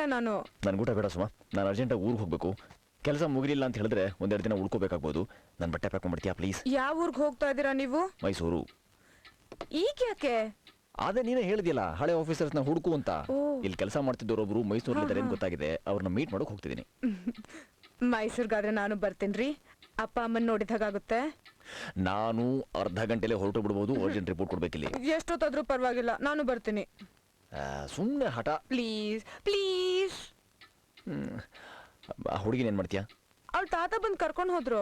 ಇಲ್ಲ ನಾನು. ನನ್ಗೆ ಊಟ ಬೇಡ ಸುಮಾ, ನಾನು ಅರ್ಜೆಂಟಾಗಿ ಊರಿಗೆ ಹೋಗ್ಬೇಕು. ಕೆಲಸ ಮುಗಿಲಿಲ್ಲ ಅಂತ ಹೇಳಿದ್ರೆ ಒಂದೆರಡು ದಿನ ಉಳ್ಕೋಬೇಕಾಗ್ಬೋದು. ನನ್ನ ಬಟ್ಟೆ ಪ್ಯಾಕ್ ಮಾಡ್ಬಿಡ್ತೀಯಾ ಪ್ಲೀಸ್? ಯಾವ ಊರಿಗೆ ಹೋಗ್ತಾ ಇದ್ದೀರಾ ನೀವು? ಮೈಸೂರು. ಈಗ ಯಾಕೆ? ಅದೇ ನೀನೇ ಹೇಳಿದ್ಯಲ್ಲ ಹಳೆ ಆಫೀಸರ್ಸ್ನ ಹುಡುಕು ಅಂತ. ಇಲ್ಲಿ ಕೆಲಸ ಮಾಡ್ತಿದ್ದವರೊಬ್ರು ಮೈಸೂರಲ್ಲಿದ್ದಾರೆ ಅಂತ ಗೊತ್ತಾಗಿದೆ. ಅವ್ರನ್ನ ಮೀಟ್ ಮಾಡೋಕೆ ಹೋಗ್ತಿದ್ದೀನಿ. ಮೈಸೂರ್ಗಾದ್ರೆ ನಾನು ಬರ್ತೀನಿ. ಅಪ್ಪ ಅಮ್ಮನ ನೋಡಿದಾಗುತ್ತೆ. ನಾನು ಅರ್ಧ ಗಂಟೆಲೆ ಹೊರಟು ಬಿಡ್ಬೋದು. Urgent report ಕೊಡ್ಬೇಕಿಲ್ಲಿ. ಎಷ್ಟೊತ್ತಾದ್ರೂ ಪರವಾಗಿಲ್ಲ, ನಾನು ಬರ್ತೀನಿ. ಸುಮ್ಮನೆ ಹಠ. Please please. ಹುಡುಗಿನ ಏನ್ ಮಾಡ್ತೀಯಾ? ಅವ್ಳ ತಾತ ಬಂದು ಕರ್ಕೊಂಡು ಹೋದ್ರು.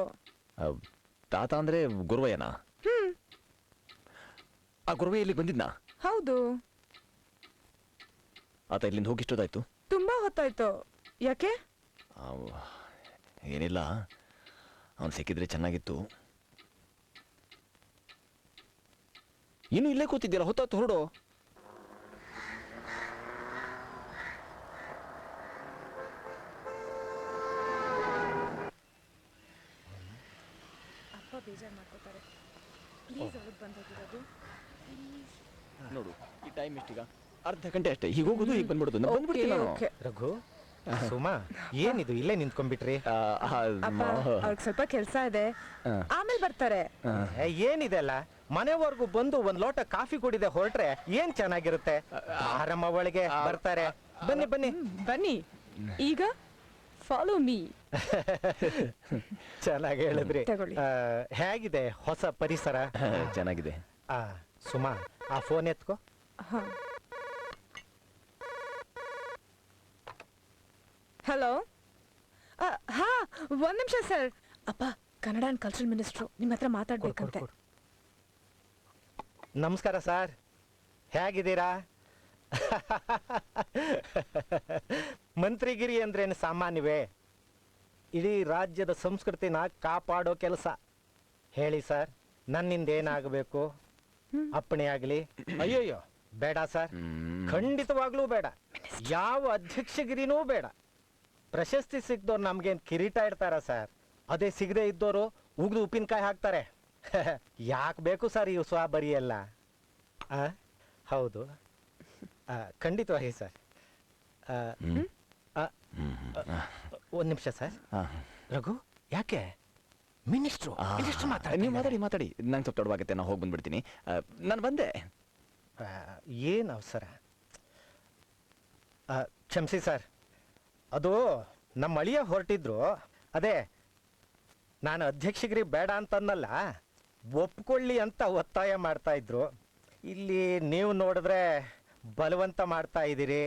ತಾತ ಅಂದ್ರೆ ಗುರುವಯ್ಯನ? ಆ ಗುರುವಯ್ಯ ಇಲ್ಲಿಗೆ ಬಂದಿದ್ನಾ? ಹೌದು. ಆತ ಇಲ್ಲಿಂದ ಹೋಗಿ ಇಷ್ಟೊತ್ತಾಯ್ತು? ತುಂಬಾ ಹೊತ್ತಾಯ್ತು. ಯಾಕೆ? ಏನಿಲ್ಲ, ಅವನು ಸಿಕ್ಕಿದ್ರೆ ಚೆನ್ನಾಗಿತ್ತು. ಇನ್ನು ಇಲ್ಲೇ ಕೂತಿದ್ಯಲ್ಲ, ಹೊತ್ತಾಯ್ತು, ಹೊರಡು. ಅಪ್ಪ ಬೇಜಾರು ಮಾಡ್ಕೋತಾರೆ. ಪ್ಲೀಸ್ ಅವ್ರಿಗೆ ಬಂದೋಗಿರೋದು. ನೋಡು, ಈ ಟೈಮ್ ಎಷ್ಟೀಗ? ಅರ್ಧ ಗಂಟೆ ಅಷ್ಟೇ. ಹೀಗೆ ಹೋಗೋದು, ಹೀಗೆ ಬಂದ್ಬಿಡೋದು. ಬಂದ್ಬಿಡ್ತೀನಿ ನಾನು. ರಘು, ಸುಮಾ, ಏನಿದು ಇಲ್ಲೇ ನಿಂತ್ಕೊಂಡ್ಬಿಟ್ರಿ? ಅವ್ರಿಗೆ ಸ್ವಲ್ಪ ಕೆಲಸ ಇದೆ, ಆಮೇಲೆ ಬರ್ತಾರೆ. ಏನಿದೆ ಅಲ್ಲ, ಮನೆವರೆಗೂ ಬಂದು ಒಂದ್ ಲೋಟ ಕಾಫಿ ಕುಡಿದೆ ಹೊರಟ್ರೆ ಏನ್ ಚೆನ್ನಾಗಿರುತ್ತೆ. ಆರಾಮ ಒಳಗೆ ಬರ್ತಾರೆ. ಬನ್ನಿ ಬನ್ನಿ ಬನ್ನಿ. ಈಗ ಫಾಲೋ ಮೀ. ಚೆನ್ನಾಗಿ ಹೇಳಿದ್ರಿ. ಹೇಗಿದೆ ಹೊಸ ಪರಿಸರ? ಚೆನ್ನಾಗಿದೆ. ಸುಮಾ, ಆ ಫೋನ್ ಎತ್ಕೋ. ಹಲೋ. ಹಾ, ಒಂದ್ ನಿಮಿಷ ಸರ್. ಅಪ್ಪ, ಕನ್ನಡ ಅಂಡ್ ಕಲ್ಚರಲ್ ಮಿನಿಸ್ಟ್ರು ನಿಮ್ಮ ಹತ್ರ ಮಾತಾಡ್ಬೇಕಂತೆ. ನಮಸ್ಕಾರ ಸರ್, ಹೇಗಿದ್ದೀರಾ? ಮಂತ್ರಿಗಿರಿ ಅಂದ್ರೇನು ಸಾಮಾನ್ಯವೇ? ಇಡೀ ರಾಜ್ಯದ ಸಂಸ್ಕೃತಿನ ಕಾಪಾಡೋ ಕೆಲಸ. ಹೇಳಿ ಸರ್, ನನ್ನಿಂದ ಏನಾಗಬೇಕು? ಅಪ್ಪಣೆ ಆಗಲಿ? ಅಯ್ಯೋಯ್ಯೋ ಬೇಡ ಸರ್, ಖಂಡಿತವಾಗ್ಲೂ ಬೇಡ. ಯಾವ ಅಧ್ಯಕ್ಷಗಿರಿನೂ ಬೇಡ. ಪ್ರಶಸ್ತಿ ಸಿಗ್ದವ್ರು ನಮ್ಗೇನ್ ಕಿರೀಟ ಇಡ್ತಾರ ಸರ್? ಅದೇ ಸಿಗದೆ ಇದ್ದವರು ಉಗ್ದು ಉಪ್ಪಿನಕಾಯಿ ಹಾಕ್ತಾರೆ. ಯಾಕೆ ಬೇಕು ಸರ್ ಈ ಸ್ವಾಬರಿ ಎಲ್ಲ? ಹೌದು, ಖಂಡಿತವಾಗಿ ಸರ್. ಒಂದ್ ನಿಮಿಷ ಸರ್. ರಘು, ಯಾಕೆ? ಮಿನಿಸ್ಟ್ರು ನೀವು ಮಾತಾಡಿ. ನಂಗೆ ಸ್ವಲ್ಪ ತಡವಾಗುತ್ತೆ, ನಾನು ಹೋಗಿ ಬಂದ್ಬಿಡ್ತೀನಿ. ನಾನು ಬಂದೆ. ಏನು ಅವಸರ? ಕ್ಷಮಿಸಿ ಸರ್, ಅದು ನಮ್ಮ ಅಳಿಯ ಹೊರಟಿದ್ರು. ಅದೇ ನಾನು ಅಧ್ಯಕ್ಷಗಿರಿ ಬೇಡ ಅಂತನ್ನಲ್ಲ, ಒಪ್ಕೊಳ್ಳಿ ಅಂತ ಒತ್ತಾಯ ಮಾಡ್ತಾ ಇದ್ರು. ಇಲ್ಲಿ ನೀವು ನೋಡಿದ್ರೆ ಬಲವಂತ ಮಾಡ್ತಾ ಇದ್ದೀರಿ.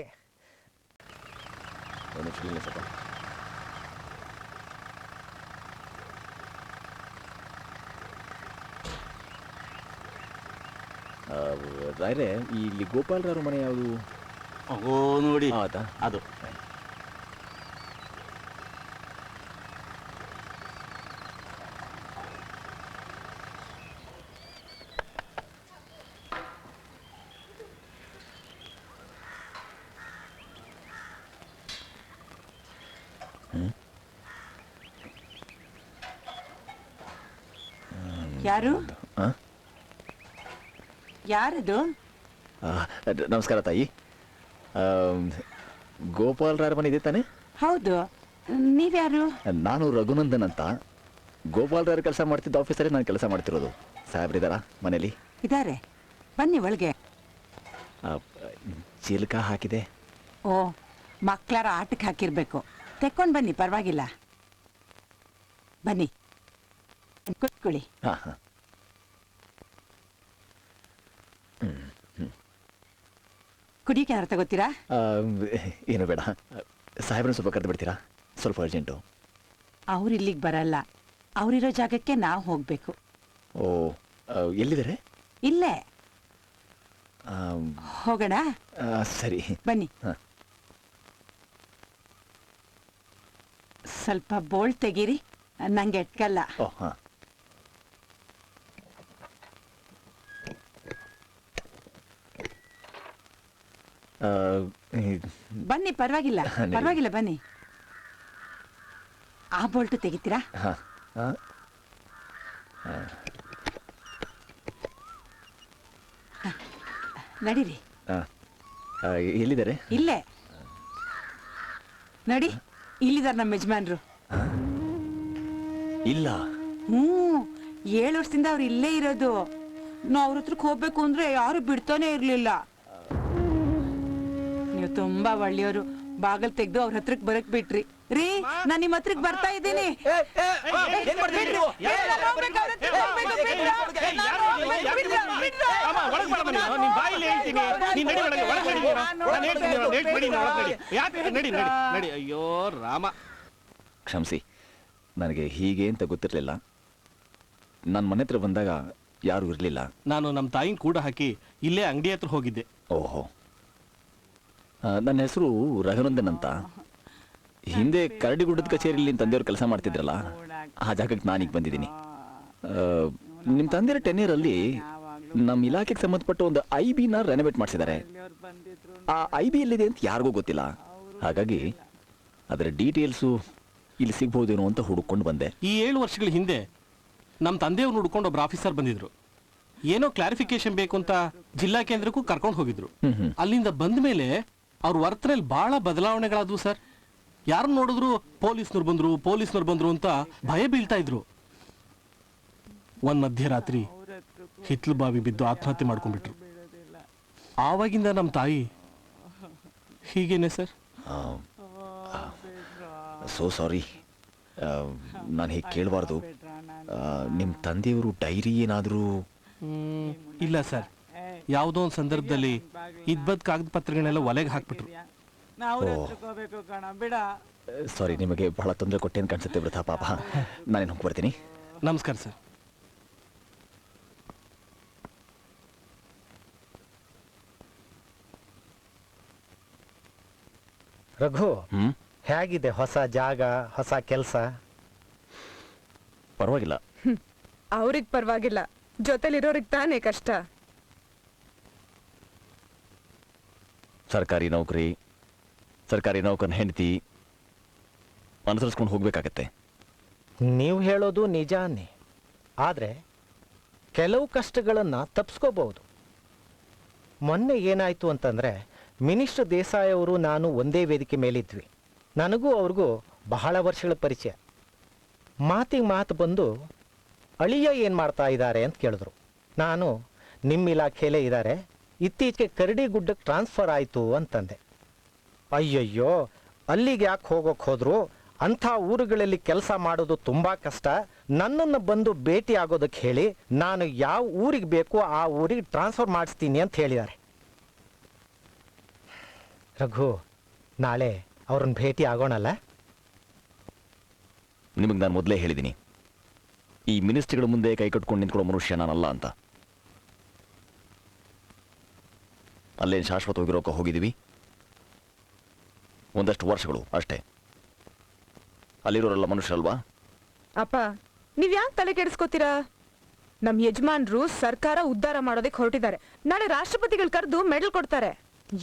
ರಾಯ್ರೆ, ಇಲ್ಲಿ ಗೋಪಾಲರಾವ್ ಮನೆ ಯಾವುದು? ನೋಡಿ, ಹೌದಾ? ಅದು ಯಾರು? ಯಾರದು? ನಮಸ್ಕಾರ ತಾಯಿ. ಗೋಪಾಲರಾಯರ ಮನೆ ಇದೆ ತಾನೆ? ಹೌದು. ನೀವ್ಯಾರು? ನಾನು ರಘುನಂದನ್ ಅಂತ. ಗೋಪಾಲರಾಯರ ಕೆಲಸ ಮಾಡ್ತಿದ್ದ ಆಫೀಸಲ್ಲಿ ನಾನು ಕೆಲಸ ಮಾಡ್ತಿರೋದು. ಸಾಹೇಬ್ರಿದಾರಾ ಮನೇಲಿ? ಇದಾರೆ, ಬನ್ನಿ ಒಳಗೆ. ಚಿಲ್ಕ ಹಾಕಿದೆ. ಓ, ಮಕ್ಕಳಾರ ಆಟಕ್ಕೆ ಹಾಕಿರ್ಬೇಕು. ತೆಕ್ಕೊಂಡು ಬನ್ನಿ, ಪರವಾಗಿಲ್ಲ. ಬನ್ನಿ, ಕೂತ್ಕೊಳ್ಳಿ. ಕುಡಿಯಕ್ಕೆ ಏನಾರು ತಗೋತೀರಾ? ಏನು ಬೇಡ. ಸಾಹೇಬ್ರನ್ನ ಸ್ವಲ್ಪ ಕರೆದು ಬಿಡ್ತೀರಾ? ಸ್ವಲ್ಪ ಅರ್ಜೆಂಟು. ಅವ್ರು ಇಲ್ಲಿಗೆ ಬರಲ್ಲ, ಅವರಿರೋ ಜಾಗಕ್ಕೆ ನಾವು ಹೋಗ್ಬೇಕು. ಓ, ಎಲ್ಲಿದ್ದಾರೆ? ಇಲ್ಲೇ ಹೋಗೋಣ. ಸರಿ ಬನ್ನಿ. ಸ್ವಲ್ಪ ಬೋಲ್ಟ್ ತೆಗೀರಿ, ನಂಗೆ ಎಟ್ಕಲ್ಲ. ಬನ್ನಿ, ಪರವಾಗಿಲ್ಲ ಪರವಾಗಿಲ್ಲ, ಬನ್ನಿ. ಆ ಬೋಲ್ಟ್ ತೆಗಿತೀರಾ? ನಡೀರಿ. ಎಲ್ಲಿದ್ದಾರೆ? ಇಲ್ಲೇ. ನಡಿ ಇಲ್ಲಿದಾರ ನಮ್ಮ ಯಜಮಾನ್ರು. ಇಲ್ಲ. 7 ವರ್ಷದಿಂದ ಅವ್ರು ಇಲ್ಲೇ ಇರೋದು. ನಾವು ಅವ್ರ ಹತ್ರಕ್ಕೆ ಹೋಗ್ಬೇಕು ಅಂದ್ರೆ ಯಾರು ಬಿಡ್ತಾನೆ ಇರ್ಲಿಲ್ಲ. ನೀವು ತುಂಬಾ ಒಳ್ಳೆಯವರು. ಬಾಗಲ್ ತೆಗ್ದು ಅವ್ರ ಹತ್ರಕ್ ಬರಕ್ ಬಿಟ್ರಿ. ರೀ ನಾನ್ ನಿಮ್ ಹತ್ರಕ್ ಬರ್ತಾ ಇದ್ದೀನಿ. ಅಯ್ಯೋ ರಾಮ, ಕ್ಷಮಿಸಿ, ನನಗೆ ಹೀಗೆ ಅಂತ ಗೊತ್ತಿರಲಿಲ್ಲ. ನನ್ನ ಮನೆ ಹತ್ರ ಬಂದಾಗ ಯಾರು ಇರಲಿಲ್ಲ. ನಾನು ನಮ್ಮ ತಾಯಿನ ಕೂಡ ಹಾಕಿ ಇಲ್ಲೇ ಅಂಗಡಿ ಹತ್ರ ಹೋಗಿದ್ದೆ. ಓಹೋ, ನನ್ನ ಹೆಸರು ರಘುನಂದನ್ ಅಂತ. ಹಿಂದೆ ಕರಡಿಗುಡ್ಡದ ಕಚೇರಿಯಲ್ಲಿ ನಿಮ್ಮ ತಂದೆಯವರು ಕೆಲಸ ಮಾಡ್ತಿದ್ರಲ್ಲ, ಆ ಜಾಗಕ್ಕೆ ನಾನೀಗ ಬಂದಿದ್ದೀನಿ. ನಿಮ್ಮ ತಂದೆಯರ ಟೆನ್ನಿಯರಲ್ಲಿ ನಮ್ಮ ಇಲಾಖೆಗೆ ಸಂಬಂಧಪಟ್ಟ ಒಂದು IB-ನ ರೆನೋವೇಟ್ ಮಾಡಿಸಿದ್ದಾರೆ. ಆ IB ಎಲ್ಲಿದೆ ಅಂತ ಯಾರಿಗೂ ಗೊತ್ತಿಲ್ಲ. ಹಾಗಾಗಿ ಅದರ ಡೀಟೇಲ್ಸು ಇಲ್ಲಿ ಸಿಗ್ಬೋದೇನೋ ಅಂತ ಹುಡುಕೊಂಡು ಬಂದೆ. ಈ 7 ವರ್ಷಗಳ ಹಿಂದೆ ನಮ್ಮ ತಂದೆಯವ್ರು ಹುಡ್ಕೊಂಡು ಒಬ್ರು ಆಫೀಸರ್ ಬಂದಿದ್ರು. ಏನೋ ಕ್ಲಾರಿಫಿಕೇಶನ್ ಬೇಕು ಅಂತ ಜಿಲ್ಲಾ ಕೇಂದ್ರಕ್ಕೂ ಕರ್ಕೊಂಡು ಹೋಗಿದ್ರು. ಅಲ್ಲಿಂದ ಬಂದ ಮೇಲೆ ಅವ್ರ ವರ್ತನೆಯಲ್ಲಿ ಬಹಳ ಬದಲಾವಣೆಗಳಾದವು ಸರ್. ಯಾರನ್ನ ನೋಡಿದ್ರು ಪೊಲೀಸ್ನವ್ರು ಬಂದ್ರು ಅಂತ ಭಯ ಬೀಳ್ತಾ ಇದ್ರು. ಒಂದ್ ಮಧ್ಯರಾತ್ರಿ ಹಿತ್ಲು ಬಾವಿ ಬಿದ್ದು ಆತ್ಮಹತ್ಯೆ ಮಾಡ್ಕೊಂಡ್ಬಿಟ್ರು. ಆವಾಗಿಂದ ನಮ್ಮ ತಾಯಿ ಹೀಗೇನೆ ಸರ್. ಸೋ ಸಾರಿ, ನಾನು ಹೀಗೆ ಕೇಳಬಾರ್ದು. ನಿಮ್ಮ ತಂದೆಯವರು ಡೈರಿ ಏನಾದರೂ? ಇಲ್ಲ ಸರ್, ಯಾವುದೋ ಒಂದು ಸಂದರ್ಭದಲ್ಲಿ ಇದ್ಬದ್ ಕಾಗದ ಪತ್ರಗಳನ್ನೆಲ್ಲ ಒಲೆಗೆ ಹಾಕ್ಬಿಟ್ರು. ಸಾರಿ, ನಿಮಗೆ ಬಹಳ ತೊಂದರೆ ಕೊಟ್ಟೇನು ಕಾಣಿಸುತ್ತೆ ವೃಥಾ ಪಾಪ. ನಾನೇನು ಹೋಗಿ ಬರ್ತೀನಿ. ನಮಸ್ಕಾರ ಸರ್. ರಘು, ಹೇಗಿದೆ ಹೊಸ ಜಾಗ, ಹೊಸ ಕೆಲಸ? ಪರವಾಗಿಲ್ಲ. ಅವ್ರಿಗೆ ಪರವಾಗಿಲ್ಲ, ಜೊತೆಲಿರೋರಿಗೆ ತಾನೇ ಕಷ್ಟ. ಸರ್ಕಾರಿ ನೌಕರನ ಹೆಂಡತಿ ಅನುಸರಿಸ್ಕೊಂಡು ಹೋಗ್ಬೇಕಾಗತ್ತೆ. ನೀವು ಹೇಳೋದು ನಿಜಾನೇ, ಆದರೆ ಕೆಲವು ಕಷ್ಟಗಳನ್ನು ತಪ್ಪಿಸ್ಕೋಬಹುದು. ಮೊನ್ನೆ ಏನಾಯಿತು ಅಂತಂದರೆ, ಮಿನಿಸ್ಟರ್ ದೇಸಾಯಿ ಅವರು ನಾನು ಒಂದೇ ವೇದಿಕೆ ಮೇಲಿದ್ವಿ. ನನಗೂ ಅವ್ರಿಗೂ ಬಹಳ ವರ್ಷಗಳ ಪರಿಚಯ. ಮಾತಿಗೆ ಮಾತು ಬಂದು ಅಳಿಯ ಏನು ಮಾಡ್ತಾ ಇದ್ದಾರೆ ಅಂತ ಕೇಳಿದ್ರು. ನಾನು ನಿಮ್ಮ ಇಲಾಖೆಯಲ್ಲೇ ಇದ್ದಾರೆ, ಇತ್ತೀಚೆಗೆ ಕರಡಿಗುಡ್ಡಕ್ಕೆ ಟ್ರಾನ್ಸ್ಫರ್ ಆಯಿತು ಅಂತಂದೆ. ಅಯ್ಯಯ್ಯೋ, ಅಲ್ಲಿಗೆ ಯಾಕೆ ಹೋಗೋಕೆ ಹೋದ್ರು? ಅಂಥ ಊರುಗಳಲ್ಲಿ ಕೆಲಸ ಮಾಡೋದು ತುಂಬ ಕಷ್ಟ. ನನ್ನನ್ನು ಬಂದು ಭೇಟಿ ಆಗೋದಕ್ಕೆ ಹೇಳಿ, ನಾನು ಯಾವ ಊರಿಗೆ ಬೇಕೋ ಆ ಊರಿಗೆ ಟ್ರಾನ್ಸ್ಫರ್ ಮಾಡಿಸ್ತೀನಿ ಅಂತ ಹೇಳಿದ್ದಾರೆ. ರಘು, ನಾಳೆ ಅವ್ರನ್ನ ಭೇಟಿ ಆಗೋಣಲ್ಲ? ನಿಮಗೆ ನಾನು ಮೊದಲೇ ಹೇಳಿದ್ದೀನಿ, ಈ ಮಿನಿಸ್ಟ್ರಿಗಳ ಮುಂದೆ ಕೈ ಕಟ್ಕೊಂಡು ನಿಂತ್ಕೊಳ್ಳೋ ಮನುಷ್ಯ ನಾನಲ್ಲ ಅಂತ. ಅಲ್ಲೇನು ಶಾಶ್ವತವಾಗಿರೋಕೆ ಹೋಗಿದ್ದೀವಿ, ಒಂದಷ್ಟು ವರ್ಷಗಳು ಅಷ್ಟೇ. ಅಲ್ಲಿರೋರೆಲ್ಲ ಮನುಷ್ಯರಲ್ವಾ? ಅಪ್ಪ, ನೀವ್ ಯಾಕೆ ತಲೆ ಕೆಡಿಸ್ಕೋತೀರಾ? ನಮ್ ಯಜಮಾನ್ರು ಸರ್ಕಾರ ಉದ್ಧಾರ ಮಾಡೋದಕ್ಕೆ ಹೊರಟಿದ್ದಾರೆ. ನಾಳೆ ರಾಷ್ಟ್ರಪತಿಗಳು ಕರೆದು ಮೆಡಲ್ ಕೊಡ್ತಾರೆ.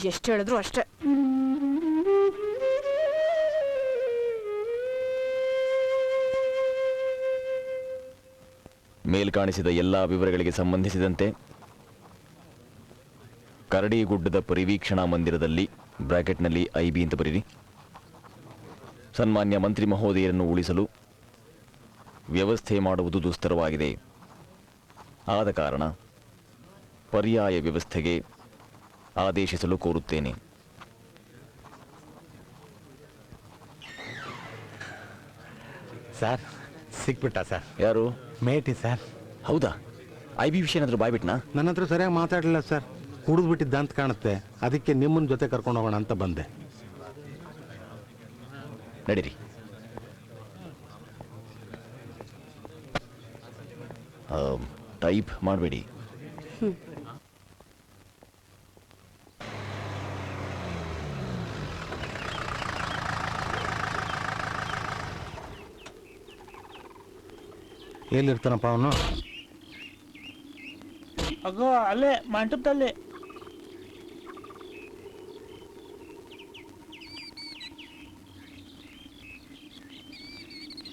ಎಷ್ಟು ಹೇಳಿದ್ರು ಅಷ್ಟೇ. ಮೇಲ್ ಕಾಣಿಸಿದ ಎಲ್ಲಾ ವಿವರಗಳಿಗೆ ಸಂಬಂಧಿಸಿದಂತೆ ಕರಡಿಗುಡ್ಡದ ಪರಿವೀಕ್ಷಣಾ ಮಂದಿರದಲ್ಲಿ ಬ್ರಾಕೆಟ್ನಲ್ಲಿ IB ಅಂತ ಬರೀರಿ. ಸನ್ಮಾನ್ಯ ಮಂತ್ರಿ ಮಹೋದಯರನ್ನು ಉಳಿಸಲು ವ್ಯವಸ್ಥೆ ಮಾಡುವುದು ದುಸ್ತರವಾಗಿದೆ. ಆದ ಕಾರಣ ಪರ್ಯಾಯ ವ್ಯವಸ್ಥೆಗೆ ಆದೇಶಿಸಲು ಕೋರುತ್ತೇನೆ. ಸರ್, ಸಿಕ್ಬಿಟ್ಟ ಸರ್. ಯಾರು? ಮೇಟಿ ಸರ್. ಹೌದಾ? IB ವಿಷಯ ಏನಾದರೂ ಬಾಯ್ಬಿಟ್ನಾ? ನನ್ನ ಹತ್ರ ಸರಿಯಾಗಿ ಮಾತಾಡಲಿಲ್ಲ ಸರ್. ಕುಡಿದ್ಬಿಟ್ಟಿದ್ದ ಅಂತ ಕಾಣುತ್ತೆ. ಅದಕ್ಕೆ ನಿಮ್ಮನ್ನ ಜೊತೆ ಕರ್ಕೊಂಡು ಹೋಗೋಣ ಅಂತ ಬಂದೆ. ನಡೀರಿ. ಟೈಪ್ ಮಾಡಬೇಡಿ. ಎಲ್ಲಿರ್ತಾನಪ್ಪ ಅವನು? ಅಗೋ ಅಲ್ಲೇ ಮಂಟಪದಲ್ಲಿ.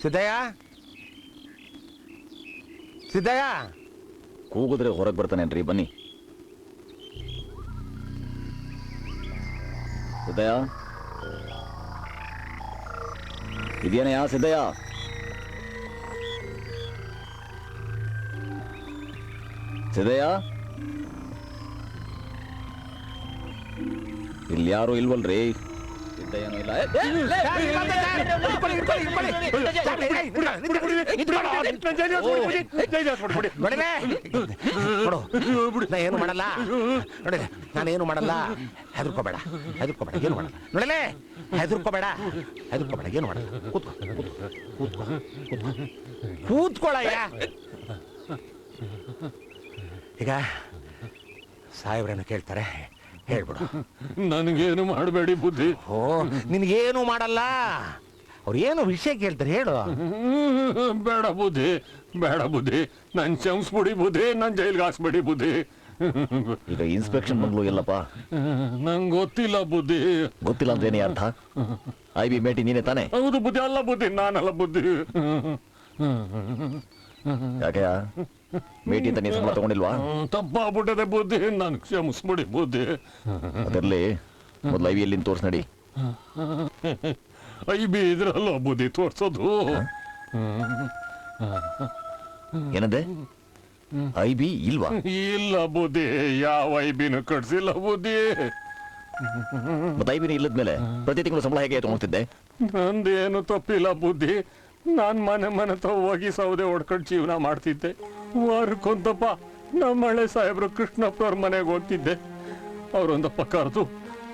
ಸಿದ್ದಯ್ಯ, ಸಿದ್ದಯ್ಯ. ಕೂಗಿದ್ರೆ ಹೊರಗೆ ಬರ್ತಾನೇನ್ರಿ? ಬನ್ನಿ. ಉದಯ, ಇದೇನಯ್ಯ ಸಿದ್ದಯ್ಯ? ಸಿದ್ದಯ್ಯ, ಇಲ್ಲಿ ಯಾರು ಇಲ್ವಲ್ರಿ? ಸಿದ್ದಯ್ಯನೂ ಇಲ್ಲ. ನಾ ಏನು ಮಾಡಲ್ಲ ನೋಡಿ, ನಾನೇನು ಮಾಡಲ್ಲ. ಹೆದರ್ಕೋಬೇಡ, ಹೆದರ್ಕೋಬೇಡ, ಏನು ಮಾಡಲ್ಲ. ನೋಡಲೇ, ಹೆದರ್ಕೋಬೇಡ, ಹೆದರ್ಕೋಬೇಡ, ಏನು ಮಾಡಲ್ಲ. ಕೂತ್ಕೋ, ಕೂತ್ಕೋ, ಕೂತ್ಕೋ, ಕೂತ್ಕೊಳ್ಳಯ್ಯ. ಈಗ ಸಾಹೇಬ್ರೇನು ಕೇಳ್ತಾರೆ, ಹೇಳ್ಬಿಡು. ನನಗೇನು ಮಾಡಬೇಡಿ ಬುದ್ಧಿ. ಓ, ನಿನಗೇನು ಮಾಡಲ್ಲ. ಅವ್ರು ಏನು ವಿಷಯ ಕೇಳ್ತಾರೆ ಹೇಳು. ಬೇಡ ಬುದ್ಧಿ, ಬೇಡ ಬುದ್ಧಿ, ನನ್ ಕ್ಷಮಿಸ್ಬಿಡಿ ಬುದ್ಧಿ, ನನ್ ಜೈಲ್ಗೆ ಹಾಕ್ಸ್ಬೇಡಿ ಬುದ್ಧಿ. ಈಗ ಇನ್ಸ್ಪೆಕ್ಷನ್ ಬಂದ್ಲು ಎಲ್ಲಪ್ಪ? ನಂಗೆ ಗೊತ್ತಿಲ್ಲ ಬುದ್ಧಿ. ಗೊತ್ತಿಲ್ಲ ಅಂದ್ರೆ ಏನೇ ಅರ್ಥ? ಐ ಬಿ ಮೇಟಿ ನೀನೇ ತಾನೆ? ಹೌದು ಬುದ್ಧಿ. ಅಲ್ಲ ಬುದ್ಧಿ, ನಾನಲ್ಲ ಬುದ್ಧಿ. ಯಾಕೆ ಮೇಟಿ ಅಂತ ನೀನು ಸಂಬಳ ತಗೊಂಡಿಲ್ವಾ? ತಪ್ಪಾಗ್ಬಿಟ್ಟದೆ ಬುದ್ಧಿ, ನನ್ ಕ್ಷಮಿಸ್ಬಿಡಿ ಬುದ್ಧಿ. ಅದರಲ್ಲಿ ಮೊದಲು ಐ ವಿ ಎಲ್ಲಿ ತೋರ್ಸ್ ನಡಿ. ಐ ಬಿ ಇದ್ರಲ್ಲ ಬುದ್ಧಿ ತೋರ್ಸೋದು. ಏನಂದೆ? ಐ ಬಿ ಇಲ್ವಾ? ಇಲ್ಲ ಬುದ್ಧಿ, ಯಾವ ಐ ಬಿನೂ ಕಟ್ಸಿಲ್ಲ ಬುದ್ಧಿ. ಮತ್ತೆ ಐ ಬಿನ ಇಲ್ಲದ್ಮೇಲೆ ಪ್ರತಿ ತಿಂಗಳು ಸಂಬಳ ಹೇಗೆ ತಗೊಳ್ತಿದ್ದೆ? ನಂದೇನು ತಪ್ಪಿಲ್ಲ ಬುದ್ಧಿ. ನಾನ್ ಮನೆ ಮನೆ ಹೋಗಿ ಸೌದೆ ಹೊಡ್ಕೊಂಡು ಜೀವನ ಮಾಡ್ತಿದ್ದೆ. ವಾರಕ್ಕೊಂದಪ್ಪ ನಮ್ಮ ಹಳೆ ಸಾಹೇಬ್ರು ಕೃಷ್ಣಪ್ಪವ್ರ ಮನೆಗೆ ಹೋಗ್ತಿದ್ದೆ. ಅವ್ರೊಂದಪ್ಪ ಕರೆದು,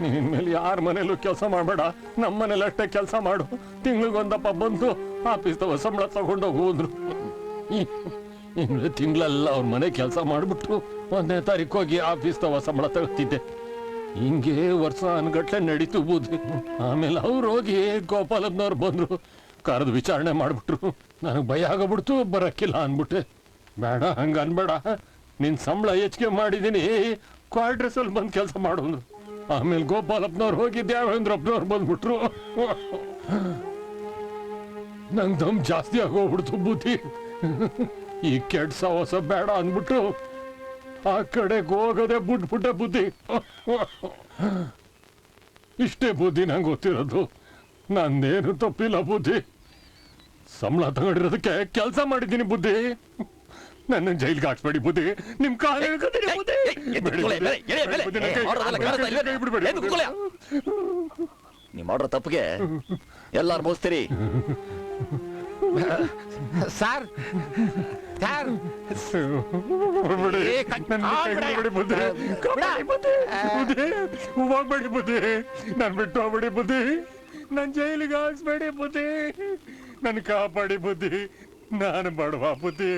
ನಿನ್ ಮೇಲೆ ಯಾರ ಮನೇಲೂ ಕೆಲಸ ಮಾಡಬೇಡ, ನಮ್ಮ ಮನೇಲಿ ಅಷ್ಟೇ ಕೆಲಸ ಮಾಡು, ತಿಂಗಳಿಗೊಂದಪ್ಪ ಬಂದು ಆಫೀಸ್ ತಗೋ ಸಂಬಳ ತಗೊಂಡು ಹೋದ್ರು. ತಿಂಗಳೆಲ್ಲ ಅವ್ರ ಮನೆ ಕೆಲಸ ಮಾಡ್ಬಿಟ್ಟು 1ನೇ ತಾರೀಕು ಹೋಗಿ ಆಫೀಸ್ ತಗೋ ಸಂಬಳ ತಗೋತಿದ್ದೆ. ಹಿಂಗೆ ವರ್ಷ ಅನ್ಗಟ್ಲೆ ನಡೀತು ಬುದ್ಧಿ. ಆಮೇಲೆ ಅವ್ರು ಹೋಗಿ ಗೋಪಾಲಪ್ಪನವ್ರು ಬಂದ್ರು, ಕರೆದು ವಿಚಾರಣೆ ಮಾಡ್ಬಿಟ್ರು. ನನಗೆ ಭಯ ಆಗಬಿಡ್ತು, ಬರಕ್ಕಿಲ್ಲ ಅನ್ಬಿಟ್ಟೆ. ಬೇಡ ಹಂಗ ಅನ್ಬೇಡ, ನಿನ್ ಸಂಬಳ ಹೆಚ್ಚಿಗೆ ಮಾಡಿದೀನಿ, ಕ್ವಾರ್ಟರ್ಸ್ ಅಲ್ಲಿ ಬಂದು ಕೆಲಸ ಮಾಡೋದು. ಆಮೇಲೆ ಗೋಪಾಲಪ್ಪನವ್ರು ಹೋಗಿ ದೇವೇಂದ್ರಪ್ಪನವ್ರು ಬಂದ್ಬಿಟ್ರು. ನಂಗೆ ದಮ್ ಜಾಸ್ತಿ ಆಗೋಗ್ಬಿಡ್ತು ಬುದ್ಧಿ. ಈ ಕೆಟ್ಟ ಸಹವಾಸ ಬೇಡ ಅಂದ್ಬಿಟ್ಟು ಆ ಕಡೆಗೆ ಹೋಗೋದೆ ಬಿಟ್ಬಿಟ್ಟೆ ಬುದ್ಧಿ. ಇಷ್ಟೇ ಬುದ್ಧಿ ನಂಗೆ ಗೊತ್ತಿರೋದು. ನಂದೇನು ತಪ್ಪಿಲ್ಲ ಬುದ್ಧಿ. ಸಂಬಳ ತಗೊಂಡಿರೋದಕ್ಕೆ ಕೆಲಸ ಮಾಡಿದ್ದೀನಿ ಬುದ್ಧಿ. ನನ್ನ ಜೈಲ್ಗೆ ಹಾಕ್ಸ್ಬೇಡಿ ಬುದ್ಧಿ. ನಿಮ್ ಕಾಲ ನೀವ್ ಮಾಡೋ ತಪ್ಪಿಗೆ ಎಲ್ಲ ಅನುಭವಿಸ್ತೀರಿ. ಸರ್, ಸರ್, ಹೋಗ್ಬೇಡಿ ಬುದ್ಧಿ, ನನ್ ಬಿಟ್ಟು ಹೋಗ್ಬೇಡಿ ಬುದ್ಧಿ, ನನ್ ಜೈಲಿಗೆ ಹಾಕ್ಸ್ಬೇಡಿ ಬುದ್ಧಿ, ನನ್ ಕಾಪಾಡಿ ಬುದ್ಧಿ, ನಾನು ಬಡವ ಬುದ್ಧಿ,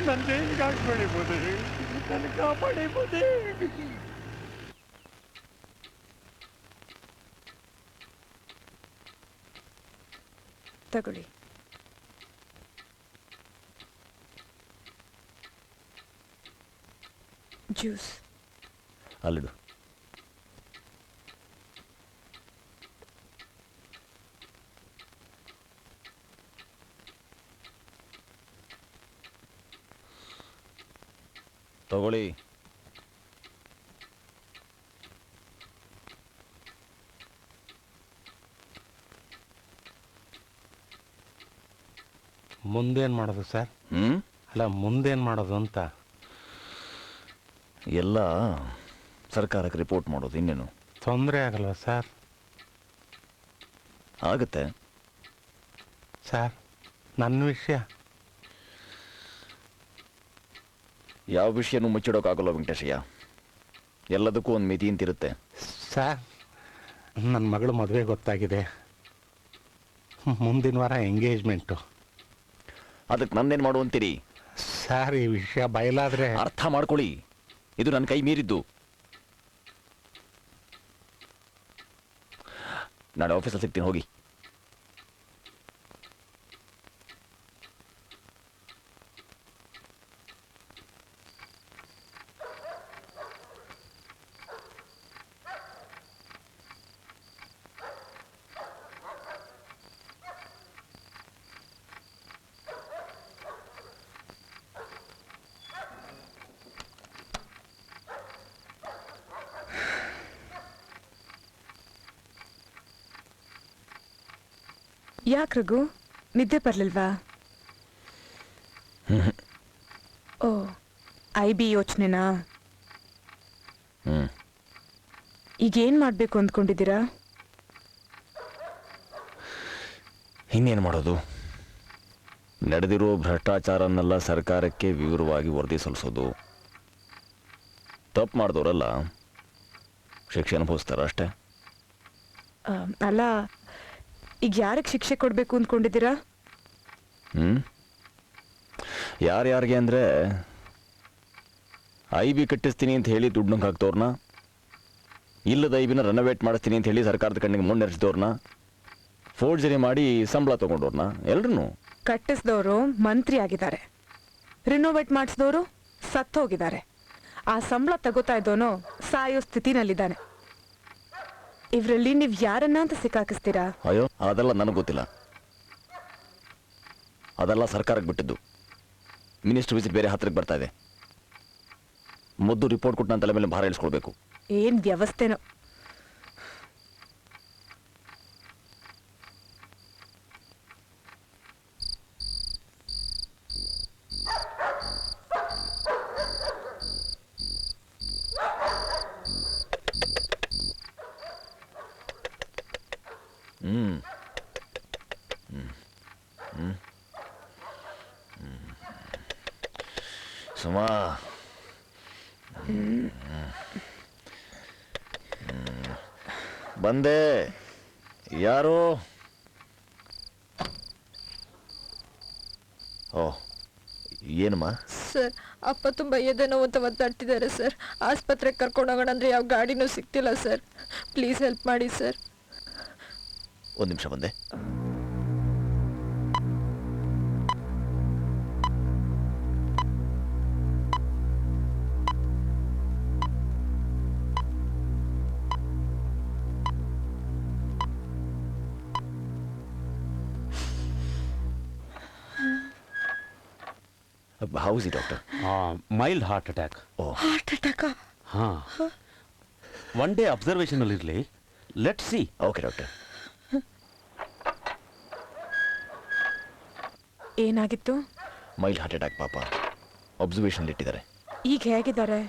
ನನ್ ಜೈಲಿಗೆ ಹಾಕ್ಬೇಡಿ ಬುದ್ಧಿ, ನನ್ ಕಾಪಾಡಿ ಬುದ್ಧಿ. ತಗೊಳ್ಳಿ. ಜ್ಯೂಸ್. ಅಲ್ಲಿಡು. ತಗೊಳ್ಳಿ. ಮುಂದೇನು ಮಾಡೋದು ಸರ್? ಅಲ್ಲ, ಮುಂದೇನು ಮಾಡೋದು ಅಂತ. ಎಲ್ಲ ಸರ್ಕಾರಕ್ಕೆ ರಿಪೋರ್ಟ್ ಮಾಡೋದು, ಇನ್ನೇನು. ತೊಂದರೆ ಆಗಲ್ವಾ ಸರ್? ಆಗುತ್ತೆ ಸರ್. ನನ್ನ ವಿಷಯ ಯಾವ ವಿಷಯನೂ ಮುಚ್ಚಿಡೋಕ್ಕಾಗಲ್ಲ ವೆಂಕಟೇಶಯ್ಯ. ಎಲ್ಲದಕ್ಕೂ ಒಂದು ಮಿತಿ ಅಂತಿರುತ್ತೆ. ಸರ್, ನನ್ನ ಮಗಳು ಮದುವೆ ಗೊತ್ತಾಗಿದೆ. ಮುಂದಿನ ವಾರ ಎಂಗೇಜ್ಮೆಂಟು. ಅದಕ್ಕೆ ನಂದೇನು ಮಾಡು ಅಂತೀರಿ? ಸರ್, ಈ ವಿಷಯ ಬಯಲಾದ್ರೆ. ಅರ್ಥ ಮಾಡ್ಕೊಳ್ಳಿ, ಇದು ನನ್ನ ಕೈ ಮೀರಿದ್ದು. ನಾಳೆ ಆಫೀಸಲ್ಲಿ ಸಿಗ್ತೀನಿ, ಹೋಗಿ. ಯಾಕೆ ರಘು ನಿದ್ದೆ ಬರ್ಲಿಲ್ವಾ? ಓ IB ಯೋಚನೆನಾ? ಈಗೇನ್ ಮಾಡ್ಬೇಕು ಅಂದ್ಕೊಂಡಿದ್ದೀರಾ? ಇನ್ನೇನು ಮಾಡೋದು? ನಡೆದಿರೋ ಭ್ರಷ್ಟಾಚಾರನ್ನೆಲ್ಲ ಸರ್ಕಾರಕ್ಕೆ ವಿವರವಾಗಿ ವರದಿ ಸಲ್ಲಿಸೋದು. ತಪ್ಪು ಮಾಡಿದವರಲ್ಲ ಶಿಕ್ಷೆ ಅನುಭವಿಸ್ತಾರ ಅಷ್ಟೇ. ಅಲ್ಲ, ಈಗ ಯಾರಿಗೆ ಶಿಕ್ಷೆ ಕೊಡಬೇಕು ಅಂದ್ಕೊಂಡಿದ್ದೀರಾ? ಯಾರ್ಯಾರಿಗೆ ಅಂದರೆ IB ಕಟ್ಟಿಸ್ತೀನಿ ಅಂತ ಹೇಳಿ ದುಡ್ಡು ಹಾಕ್ತವ್ರನ್ನ, ಇಲ್ಲದ IBನ ರೆನೋವೇಟ್ ಮಾಡಿಸ್ತೀನಿ ಅಂತ ಹೇಳಿ ಸರ್ಕಾರದ ಕಣ್ಣಿಗೆ ಮುನ್ನೆರೆಸಿದವ್ರನ್ನ, ಫೋರ್ಜರಿ ಮಾಡಿ ಸಂಬಳ ತಗೊಂಡವ್ರನ್ನ, ಎಲ್ರೂ. ಕಟ್ಟಿಸಿದವರು ಮಂತ್ರಿ ಆಗಿದ್ದಾರೆ, ರಿನೋವೇಟ್ ಮಾಡಿಸಿದವರು ಸತ್ತು ಹೋಗಿದ್ದಾರೆ, ಆ ಸಂಬಳ ತಗೋತಾ ಇದ್ದವನು ಸಾಯೋ ಸ್ಥಿತಿನಲ್ಲಿದ್ದಾನೆ. ಇವರಲ್ಲಿ ನೀವು ಯಾರನ್ನ ಅಂತ ಸಿಕ್ಕಾಕಿಸ್ತೀರಾ? ಅಯ್ಯೋ, ಅದೆಲ್ಲ ನನಗೆ ಗೊತ್ತಿಲ್ಲ. ಅದೆಲ್ಲ ಸರ್ಕಾರಕ್ಕೆ ಬಿಟ್ಟಿದ್ದು. ಮಿನಿಸ್ಟರ್ ವಿಸಿಟ್ ಬೇರೆ ಹತ್ರಕ್ಕೆ ಬರ್ತಾ ಇದೆ. ಮೊದಲು ರಿಪೋರ್ಟ್ ಕೊಟ್ಟು ನನ್ನ ತಲೆ ಮೇಲೆ ಭಾರ ಇಳಿಸ್ಕೊಳ್ಬೇಕು. ಏನ್ ವ್ಯವಸ್ಥೆನೋ. ಸುಮಾ, ಬಂದೆ. ಯಾರು? ಓ, ಏನಮ್ಮ? ಸರ್, ಅಪ್ಪ ತುಂಬ ಎದೆನೋ ಅಂತ ಒದ್ದಾಡ್ತಿದ್ದಾರೆ ಸರ್. ಆಸ್ಪತ್ರೆಗೆ ಕರ್ಕೊಂಡೋಗೋಣ ಅಂದರೆ ಯಾವ ಗಾಡಿನೂ ಸಿಗ್ತಿಲ್ಲ ಸರ್. ಪ್ಲೀಸ್ ಹೆಲ್ಪ್ ಮಾಡಿ ಸರ್. ಒಂದು ನಿಮಿಷ ಬಂದೆ. How is he, doctor? Mild heart attack. Oh, heart attack? ಹಾಂ, ಒನ್ ಡೇ ಅಬ್ಸರ್ವೇಷನಲ್ಲಿ ಇರಲಿ. Let see. okay, doctor. ಏನಾಗಿತ್ತು? ಮೈಲ್ಡ್ ಹಾರ್ಟ್ ಅಟ್ಯಾಕ್ ಪಾಪ. ಅಬ್ಸರ್ವೇಷನ್ ಇಟ್ಟಿದ್ದಾರೆ. ಈಗ ಹೇಗಿದ್ದಾರೆ?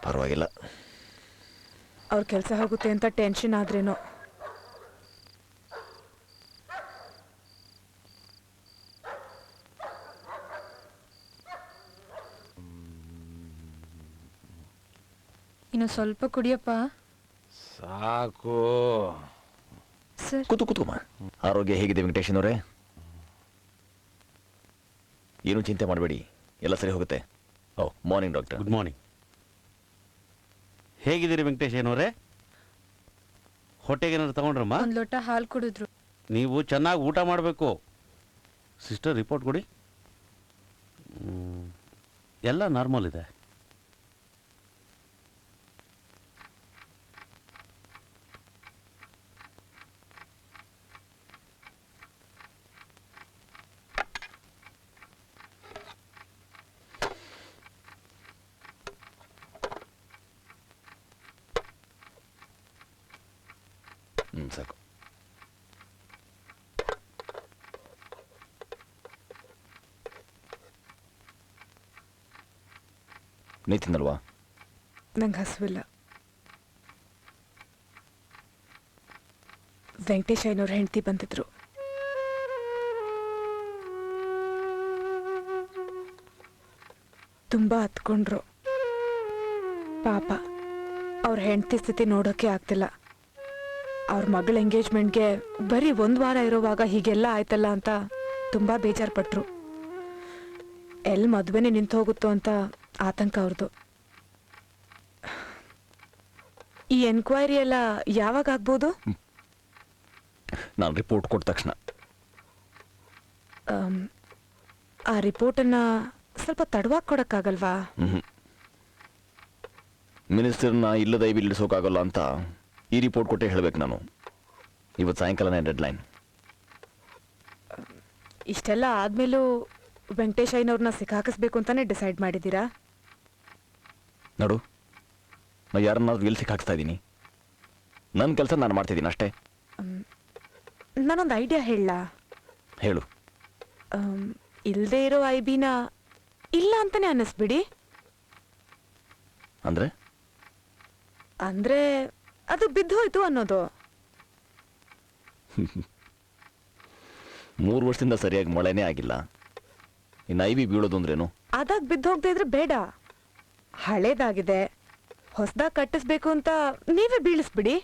ಪರವಾಗಿಲ್ಲ. ಅವ್ರ ಕೆಲಸ ಹೋಗುತ್ತೆ ಅಂತ ಟೆನ್ಷನ್ ಆದ್ರೇನೋ. ಇನ್ನು ಸ್ವಲ್ಪ ಕುಡಿಯಪ್ಪ. ಸಾಕು. ಸರ್, ಕೂತ್ಕೊಮ್ಮ. ಆರೋಗ್ಯ ಹೇಗಿದೆ ವೆಂಕಟೇಶನ್ ಅವರೇ? ಏನೂ ಚಿಂತೆ ಮಾಡಬೇಡಿ, ಎಲ್ಲ ಸರಿ ಹೋಗುತ್ತೆ. ಓ, ಮಾರ್ನಿಂಗ್ ಡಾಕ್ಟರ್. Good morning. ಹೇಗಿದ್ದೀರಿ ವೆಂಕಟೇಶ್ ಏನವರೇ? ಹೊಟ್ಟೆಗೆ ಏನಾದ್ರು ತಗೊಂಡ್ರಮ್ಮ? ಒಂದು ಲೋಟ ಹಾಲು ಕುಡಿದ್ರು. ನೀವು ಚೆನ್ನಾಗಿ ಊಟ ಮಾಡಬೇಕು. ಸಿಸ್ಟರ್ ರಿಪೋರ್ಟ್ ಕೊಡಿ. ಎಲ್ಲ ನಾರ್ಮಲ್ ಇದೆ. ಸಾಕು. ನೀ ತಿನ್ನಲ್ವಾ? ನಂಗೆ ಹಸುವಿಲ್ಲ. ವೆಂಕಟೇಶ್ ಐನವ್ರ ಹೆಂಡತಿ ಬಂದಿದ್ರು. ತುಂಬಾ ಹತ್ಕೊಂಡ್ರು. ಪಾಪ, ಅವ್ರ ಹೆಂಡತಿ ಸ್ಥಿತಿ ನೋಡೋಕೆ ಆಗ್ತಿಲ್ಲ. ಅವ್ರ ಮಗಳ ಎಂಗೇಜ್ಮೆಂಟ್ಗೆ ಬರೀ 1 ವಾರ ಇರೋವಾಗ ಹೀಗೆಲ್ಲ ಆಯ್ತಲ್ಲ ಅಂತ ತುಂಬಾ ಬೇಜಾರು ಪಟ್ರು. ಎಲ್ಲಿ ಮದುವೆನೇ ನಿಂತು ಹೋಗುತ್ತೋ ಅಂತ ಆತಂಕ ಅವ್ರದ್ದು. ಈ ಎನ್ಕ್ವೈರಿ ಎಲ್ಲ ಯಾವಾಗ ಆಗ್ಬೋದು? ನಾನು ರಿಪೋರ್ಟ್ ಕೊಟ್ಟ ತಕ್ಷಣ. ಆ ರಿಪೋರ್ಟನ್ನ ಸ್ವಲ್ಪ ತಡವಾಗಿ ಕೊಡಕ್ಕಾಗಲ್ವಾ? ಮಿನಿಸ್ಟರ್ನ ಇಲ್ಲದ IB ಇಳಿಸೋಕ್ಕಾಗಲ್ಲ ಅಂತ ಈ ರಿಪೋರ್ಟ್ ಕೊಟ್ಟೆ ಹೇಳಬೇಕು ನಾನು. ಇವತ್ತು ಸಾಯಂಕಾಲನೇ ಡೆಡ್ಲೈನ್. ಇಷ್ಟೆಲ್ಲ ಆದ್ಮೇಲೂ ವೆಂಕಟೇಶ್ ಐನವ್ರನ್ನ ಸಿಕ್ಕಾಕಿಸ್ಬೇಕು ಅಂತಾನೆ ಡಿಸೈಡ್ ಮಾಡಿದ್ದೀರಾ? ನೋಡು, ನಾ ಯಾರನ್ನಾದ್ರೂ ಎಲ್ಲಿ ಸಿಕ್ಕಾಕ್ಸ್ತಾ ಇದ್ದೀನಿ. ನನ್ನ ಕೆಲಸ ನಾನು ಮಾಡ್ತಿದ್ದೀನಿ ಅಷ್ಟೇ. ನಾನೊಂದು ಐಡಿಯಾ ಹೇಳಲಾ? ಹೇಳು. ಇಲ್ಲದೆ ಇರೋ ಐಬಿನ ಇಲ್ಲ ಅಂತಾನೆ ಅನ್ನಿಸ್ಬಿಡಿ. ಅಂದ್ರೆ ಅಂದ್ರೆ ಅದು ಬಿದ್ದೋಯ್ತು ಅನ್ನೋದು. 3 ವರ್ಷದಿಂದ ಸರಿಯಾಗಿ ಮಳೆನೇ ಆಗಿಲ್ಲ, ಇನ್ನು ಐಬಿ ಬೀಳೋದು ಅಂದ್ರೇನು? ಅದಾಗ ಬಿದ್ದೋಗದೆ ಇದ್ರೆ ಬೇಡ. ಹಳೇದಾಗಿದೆ, ಹೊಸದಾಗಿ ಕಟ್ಟಿಸ್ಬೇಕು ಅಂತ ನೀವೇ ಬೀಳಿಸ್ಬಿಡಿ.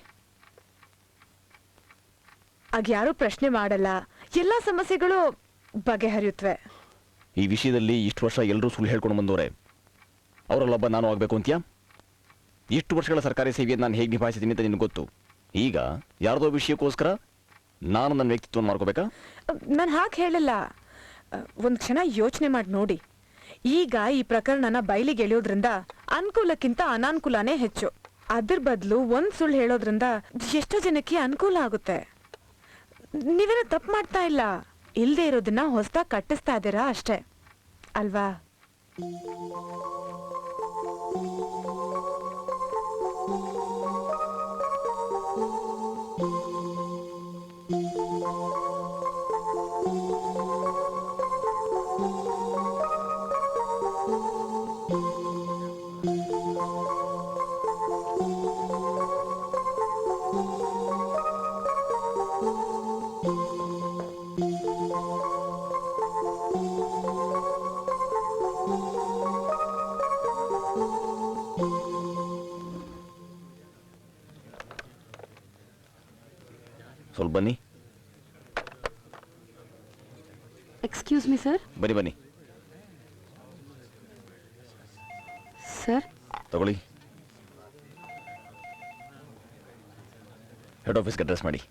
ಆಗ ಯಾರೂ ಪ್ರಶ್ನೆ ಮಾಡಲ್ಲ, ಎಲ್ಲ ಸಮಸ್ಯೆಗಳು ಬಗೆಹರಿಯುತ್ತವೆ. ಈ ವಿಷಯದಲ್ಲಿ ಇಷ್ಟು ವರ್ಷ ಎಲ್ಲರೂ ಸುಳ್ಳು ಹೇಳ್ಕೊಂಡು ಬಂದವರೆ, ಅವರಲ್ಲೊಬ್ಬ ನಾನು ಆಗಬೇಕು ಅಂತ್ಯಾ? ಇಷ್ಟು ವರ್ಷಗಳ ಸರ್ಕಾರಿ ಸೇವೆಯನ್ನು ನಾನು ಹೇಗೆ ನಿಭಾಯಿಸಿದ್ದೀನಿ ಅಂತ ನಿನಗೆ ಗೊತ್ತು. ಈಗ ಯಾರ್ದೋ ವಿಷಯಕ್ಕೋಸ್ಕರ ನಾನು ನನ್ನ ವ್ಯಕ್ತಿತ್ವವನ್ನು ಮಾಡ್ಕೋಬೇಕಾ? ನಾನು ಹಾಗೆ ಹೇಳಿಲ್ಲ. ಒಂದು ಕ್ಷಣ ಯೋಚನೆ ಮಾಡಿ ನೋಡಿ. ಈಗ ಈ ಪ್ರಕರಣನ ಬಯಲಿಗೆ ಎಳೆಯೋದ್ರಿಂದ ಅನುಕೂಲಕ್ಕಿಂತ ಅನಾನುಕೂಲನೇ ಹೆಚ್ಚು. ಅದ್ರ ಬದಲು ಒಂದು ಸುಳ್ಳು ಹೇಳೋದ್ರಿಂದ ಎಷ್ಟೋ ಜನಕ್ಕೆ ಅನುಕೂಲ ಆಗುತ್ತೆ. ನೀವೇನೋ ತಪ್ಪು ಮಾಡ್ತಾ ಇಲ್ಲ, ಇಲ್ಲದೆ ಇರೋದನ್ನ ಹೊಸದಾಗಿ ಕಟ್ಟಿಸ್ತಾ ಇದ್ದೀರಾ ಅಷ್ಟೇ ಅಲ್ವಾ? ಸ್ವಲ್ಪ ಬನ್ನಿ. Excuse me sir. ಬನ್ನಿ ಬನ್ನಿ. ಸರ್ ತಗೊಳ್ಳಿ. ಹೆಡ್ ಆಫೀಸ್ಗೆ ಅಡ್ರೆಸ್ ಮಾಡಿ.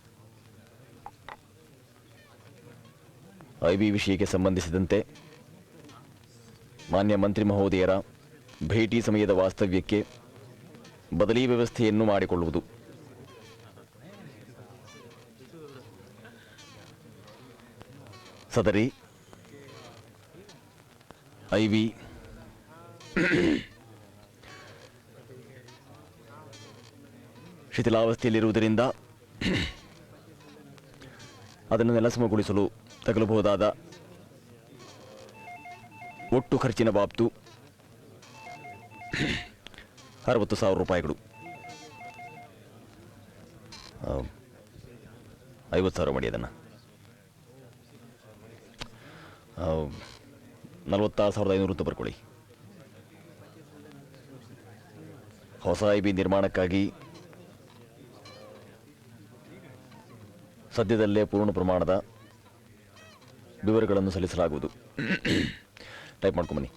ಐಬಿ ವಿಷಯಕ್ಕೆ ಸಂಬಂಧಿಸಿದಂತೆ ಮಾನ್ಯ ಮಂತ್ರಿ ಮಹೋದಯರ ಭೇಟಿ ಸಮಯದ ವಾಸ್ತವ್ಯಕ್ಕೆ ಬದಲಿ ವ್ಯವಸ್ಥೆಯನ್ನು ಮಾಡಿಕೊಳ್ಳುವುದು. ಸದರಿ ಐವಿ ಶಿಥಿಲಾವಸ್ಥೆಯಲ್ಲಿರುವುದರಿಂದ ಅದನ್ನು ನೆಲಸಮಗೊಳಿಸಲು ತಗಲಬಹುದಾದ ಒಟ್ಟು ಖರ್ಚಿನ ಬಾಬ್ತು 60,000 ರೂಪಾಯಿಗಳು. 50,000 ಮಾಡಿ ಅದನ್ನು. 46,500 ಅಂತ ಬರ್ಕೊಳ್ಳಿ. ಹೊಸ ಐಬಿ ನಿರ್ಮಾಣಕ್ಕಾಗಿ ಸದ್ಯದಲ್ಲೇ ಪೂರ್ಣ ಪ್ರಮಾಣದ ವಿವರಗಳನ್ನು ಸಲ್ಲಿಸಲಾಗುವುದು. ಟೈಪ್ ಮಾಡ್ಕೊಂಬನ್ನಿ.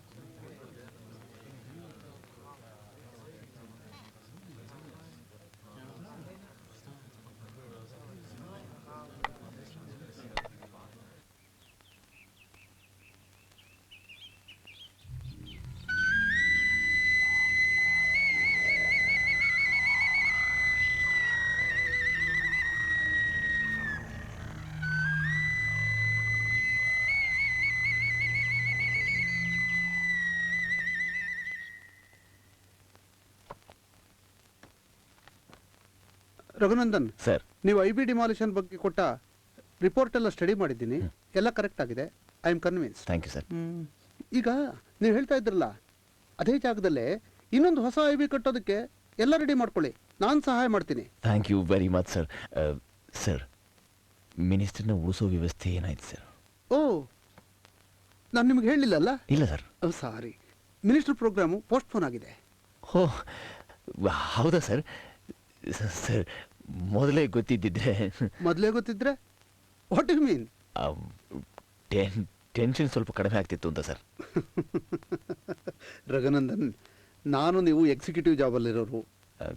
ರಘುನಂದನ್ ಸರ್, ನೀವು ಐಬಿ ಡಿಮಾಲಿಷನ್ ಬಗ್ಗೆ ಕೊಟ್ಟ ರಿಪೋರ್ಟ್ ಎಲ್ಲ ಸ್ಟಡಿ ಮಾಡಿದ್ದೀನಿ, ಎಲ್ಲ ಕರೆಕ್ಟ್ ಆಗಿದೆ. I am convince. Thank you sir. ಈಗ ನೀವು ಹೇಳ್ತಾ ಇದ್ರಲ್ಲ, ಅದೇ ಜಾಗದಲ್ಲೇ ಇನ್ನೊಂದು ಹೊಸ ಐಬಿ ಕಟ್ಟೋದಕ್ಕೆ ಎಲ್ಲ ರೆಡಿ ಮಾಡ್ಕೊಳ್ಳಿ, ನಾನು ಸಹಾಯ ಮಾಡ್ತೀನಿ. Thank you very much sir. Sir, ಮಿನಿಸ್ಟರ್ನ ಉಳಿಸೋ ವ್ಯವಸ್ಥೆ ಏನಾಯ್ತು ಸರ್? ಓ, ನಾನು ನಿಮ್ಗೆ ಹೇಳಿಲ್ಲಲ್ಲ? ಇಲ್ಲ sir. Sorry, minister programme postpone ಆಗಿದೆ. ಓ ಹೌದಾ ಸರ್? ಸರ್, ಮೊದಲೇ ಗೊತ್ತಿದ್ದಿದ್ರೆ. ಮೊದಲೇ ಗೊತ್ತಿದ್ರೆ ವಾಟ್ ಯು ಮೀನ್? ಟೆನ್ಷನ್ ಸ್ವಲ್ಪ ಕಡಿಮೆ ಆಗ್ತಿತ್ತು ಅಂತ ಸರ್. ರಘುನಂದನ್, ನಾನು ನೀವು ಎಕ್ಸಿಕ್ಯೂಟಿವ್ ಜಾಬಲ್ಲಿರೋರು,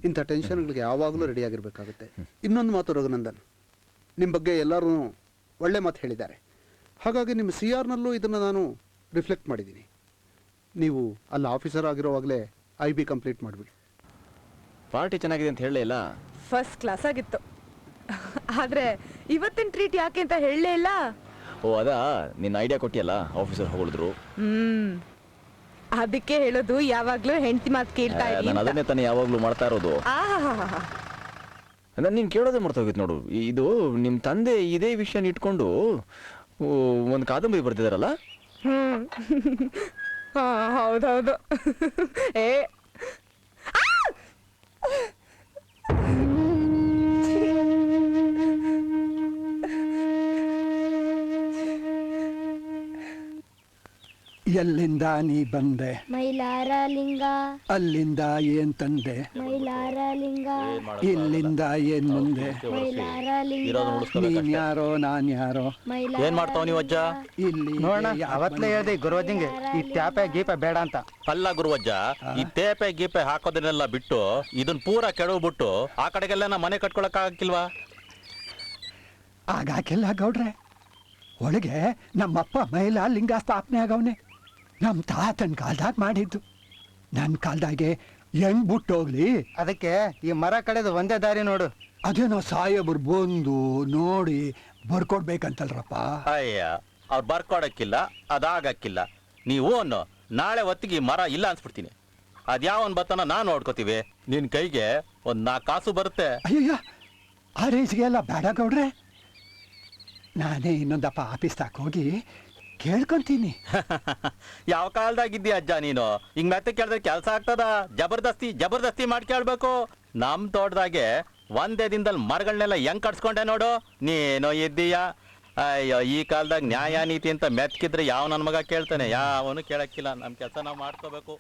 ಇಂಥ ಟೆನ್ಷನ್ಗಳಿಗೆ ಯಾವಾಗಲೂ ರೆಡಿ ಆಗಿರಬೇಕಾಗುತ್ತೆ. ಇನ್ನೊಂದು ಮಾತು ರಘುನಂದನ್, ನಿಮ್ಮ ಬಗ್ಗೆ ಎಲ್ಲರೂ ಒಳ್ಳೆ ಮಾತು ಹೇಳಿದ್ದಾರೆ. ಹಾಗಾಗಿ ನಿಮ್ಮ CRನಲ್ಲೂ ಇದನ್ನು ನಾನು ರಿಫ್ಲೆಕ್ಟ್ ಮಾಡಿದ್ದೀನಿ. ನೀವು ಅಲ್ಲಿ ಆಫೀಸರ್ ಆಗಿರೋವಾಗಲೇ IB ಕಂಪ್ಲೀಟ್ ಮಾಡಿಬಿಡಿ. ಪಾರ್ಟಿ ಚೆನ್ನಾಗಿದೆ ಅಂತ ಹೇಳಲೇ ಇಲ್ಲ? ಫಸ್ಟ್ ಕ್ಲಾಸ್ ಆಗಿತ್ತು. ಆದ್ರೆ ಇವತ್ತಿನ ಟ್ರೀಟ್ ಯಾಕೆ ಅಂತ ಹೇಳಲೇ ಇಲ್ಲ. ಓ ಅದಾ, ನಿನ್ನ ಐಡಿಯಾ ಕೊಟ್ಟಿಯಲ್ಲ, ಆಫೀಸರ್ ಹೊಗಳಿದ್ರು. ಅದಕ್ಕೆ ಹೇಳೋದು ಯಾವಾಗ್ಲೂ ಹೆಂಡತಿ ಮಾತು ಕೇಳ್ತಾ ನಾನು ಅದನ್ನೇ ತಾನೇ ಯಾವಾಗ್ಲೂ ಮಾಡ್ತಾ ಇರೋದು. ನಾನು ನೀನು ಕೇಳೋದೇ ಮರ್ತೋಗಿತ್ತು ನೋಡು. ಇದು ನಿಮ್ಮ ತಂದೆ ಇದೇ ವಿಷಯನ ಇಟ್ಕೊಂಡು ಒಂದು ಕಾದಂಬರಿ ಬರ್ತಿದಾರಲ್ಲ. ಹಾ ಹೌದೌದು. ಏ ಎಲ್ಲಿಂದ ನೀ ಬಂದೆ? ಮೈಲಾರ ಲಿಂಗ. ಅಲ್ಲಿಂದ ಏನ್ ತಂದೆ? ಮೈಲಾರ ಲಿಂಗ. ಇಲ್ಲಿಂದ ಏನ್ ಮುಂದೆ? ಮೈಲಾರ ಲಿಂಗ. ನೀನ್ ಯಾರೋ ನಾನ್ ಯಾರೋ? ಏನ್ ಮಾಡ್ತಾವ ನೀವು ಅಜ್ಜ? ಇಲ್ಲಿ ನೋಡೋಣ, ಅವತ್ತಲೇ ಹೇಳ್ದೆ ಗುರುವಜ್ಜಂಗೆ ಈ ಟ್ಯಾಪೆ ಗೀಪೆ ಬೇಡ ಅಂತ. ಅಲ್ಲ ಗುರುವಜ್ಜ, ಈ ತೇಪೆ ಗೀಪೆ ಹಾಕೋದನ್ನೆಲ್ಲ ಬಿಟ್ಟು ಇದನ್ ಪೂರ ಕೆಡವ್ಬಿಟ್ಟು ಆ ಕಡೆಗೆಲ್ಲ ಮನೆ ಕಟ್ಕೊಳಕ್ ಆಗಕ್ಕಿಲ್ವಾ? ಆಗಾಕೆಲ್ಲ ಗೌಡ್ರೆ, ಒಳಗೆ ನಮ್ಮಪ್ಪ ಮೈಲಾ ಲಿಂಗ ಸ್ಥಾಪನೆ ಆಗವನೆ. ನಮ್ಮ ತಾತನ ಕಾಲ್ದಾಗ ಮಾಡಿದ್ದು. ನನ್ನ ಕಾಲ್ದಾಗೆ ಹೆಂಗ್ ಬಿಟ್ಟೋಗ್ಲಿ? ಅದಕ್ಕೆ ಈ ಮರ ಕಡೆದು ಒಂದೇ ದಾರಿ ನೋಡು. ಅದೇನೋ ಸಾಹೇಬ್ರು ಬಂದು ನೋಡಿ ಬರ್ಕೊಡ್ಬೇಕಂತಲ್ರಪ್ಪ. ಅಯ್ಯ, ಅವ್ರು ಬರ್ಕೊಡಕ್ಕಿಲ್ಲ, ಅದಾಗಕ್ಕಿಲ್ಲ. ನೀವು ಅನ್ನೋ ನಾಳೆ ಹೊತ್ತಿಗೆ ಈ ಮರ ಇಲ್ಲ ಅನ್ಸ್ಬಿಡ್ತೀನಿ. ಅದ್ಯಾವನ್ ಬತ್ತನ ನಾನು ನೋಡ್ಕೋತೀವಿ. ನಿನ್ ಕೈಗೆ ಒಂದ್ 4 ಕಾಸು ಬರುತ್ತೆ. ಅಯ್ಯಯ್ಯ, ಆ ರೇಜ್ಗೆ ಎಲ್ಲ ಬೇಡ ಗೌಡ್ರೆ. ನಾನೇ ಇನ್ನೊಂದಪ್ಪ ಆಫೀಸ್ ತಾಕ ಹೋಗಿ ಕೇಳ್ಕೊಂತೀನಿ. ಯಾವ ಕಾಲದಾಗಿದ್ದೀಯ ಅಜ್ಜ ನೀನು? ಹಿಂಗ್ ಮತ್ತೆ ಕೇಳಿದ್ರೆ ಕೆಲ್ಸ ಆಗ್ತದ? ಜಬರ್ದಸ್ತಿ ಮಾಡಿ ಕೇಳ್ಬೇಕು. ನಮ್ ತೋಟದಾಗೆ ಒಂದೇ ದಿನದಲ್ಲಿ ಮರಗಳನ್ನೆಲ್ಲ ಹೆಂಗ್ ಕಟ್ಸ್ಕೊಂಡೆ ನೋಡು. ನೀನೋ ಇದ್ದೀಯ. ಅಯ್ಯೋ, ಈ ಕಾಲದಾಗ ನ್ಯಾಯ ನೀತಿ ಅಂತ ಮೆತ್ಕಿದ್ರೆ ಯಾವ ನನ್ನ ಮಗ ಕೇಳ್ತಾನೆ? ಯಾವನು ಕೇಳಕ್ಕಿಲ್ಲ. ನಮ್ ಕೆಲಸ ನಾವು ಮಾಡ್ಕೋಬೇಕು.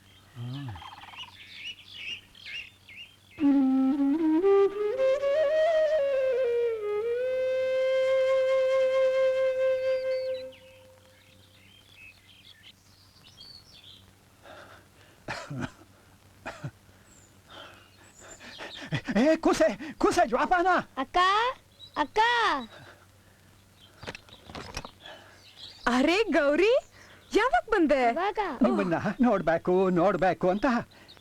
ಏ ಕೂಸೆ ಜ್ವಾಪಾನ. ಅಕ್ಕ ಅಕ್ಕ. ಅರೆ ಗೌರಿ, ಯಾವಾಗ ಬಂದೆ? ನಿಮ್ಮನ್ನ ನೋಡ್ಬೇಕು ಅಂತ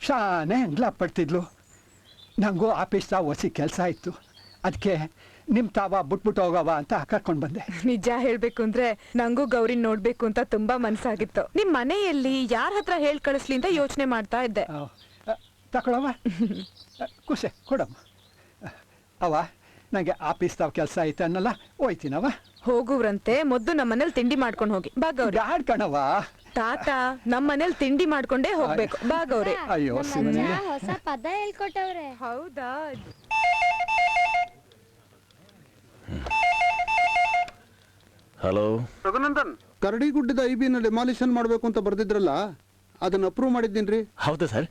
ಶಾನೆ ಅಂಗ್ಲ ಪಡ್ತಿದ್ಲು. ನಂಗೂ ಆಫೀಸ್ದ ಹೊಸಿ ಕೆಲಸ ಇತ್ತು. ಅದಕ್ಕೆ ನಿಮ್ ತಾವ ಬಿಟ್ಬಿಟ್ಟು ಹೋಗವ ಅಂತ ಕರ್ಕೊಂಡು ಬಂದೆ. ನಿಜ ಹೇಳ್ಬೇಕು ಅಂದ್ರೆ ನಂಗೂ ಗೌರಿ ನೋಡ್ಬೇಕು ಅಂತ ತುಂಬಾ ಮನ್ಸಾಗಿತ್ತು. ನಿಮ್ ಮನೆಯಲ್ಲಿ ಯಾರ ಹತ್ರ ಹೇಳ್ ಕಳಿಸ್ಲಿ ಅಂತ ಯೋಚನೆ ಮಾಡ್ತಾ ಇದ್ದೆ. ತಗೊಳವ, ಖುಷಿ ಕೊಡಮ್ಮ. ಅವ ನಂಗೆ ಆಫೀಸ್ದಾವ್ ಕೆಲಸ ಐತೆ ಅನ್ನಲ್ಲ, ಹೋಯ್ತೀನವ. ಹೋಗುವ್ರಂತೆ, ಮೊದ್ಲು ನಮ್ಮ ಮನೇಲಿ ತಿಂಡಿ ಮಾಡ್ಕೊಂಡು ಹೋಗಿ. ಬಾ ಗೌರಿ. ಯಾಡ್ ಕಣವ, ತಾತ ನಮ್ಮ ಮನೇಲಿ ತಿಂಡಿ ಮಾಡ್ಕೊಂಡೇ ಹೋಗ್ಬೇಕು. ಬಾ ಗೌರಿ. ಅಯ್ಯೋ ಹೊಸ ಪದ ಹೇಳ್ಕೊಟ್ಟವ್ರೆ. ಹೌದಾ? ಹಲೋ ರಘುನಂದನ್, ಕರಡಿಗುಡ್ಡದ ಐಬಿನ ಡೆಮಾಲಿಷನ್ ಮಾಡಬೇಕು ಅಂತ ಬರ್ದಿದ್ರಲ್ಲ, ಅದನ್ನ ಅಪ್ರೂವ್ ಮಾಡಿದ್ದೀನ್ರಿ. ಹೌದಾ ಸರ್?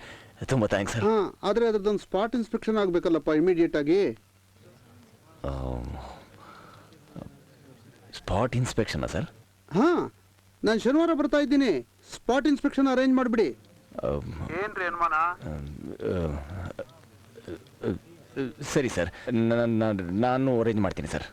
ತುಂಬಾ ಥ್ಯಾಂಕ್ಸ್ ಸರ್. ಹಾ, ಆದ್ರೆ ಅದ್ರದ್ದೊಂದು ಸ್ಪಾಟ್ ಇನ್ಸ್ಪೆಕ್ಷನ್ ಆಗ್ಬೇಕಲ್ಲಪ್ಪ ಇಮಿಡಿಯೇಟ್ ಆಗಿ. Spot inspection sir? ಹಾ, ನಾನು ಶನಿವಾರ ಬರ್ತಾ ಇದ್ದೀನಿ. ಸ್ಪಾಟ್ ಇನ್ಸ್ಪೆಕ್ಷನ್ ಅರೇಂಜ್ ಮಾಡಿಬಿಡಿ. ಏನ್ರಿ ಅನುಮಾನ? ಸರಿ ಸರ್, ನಾನು ಅರೇಂಜ್ ಮಾಡ್ತೀನಿ ಸರ್.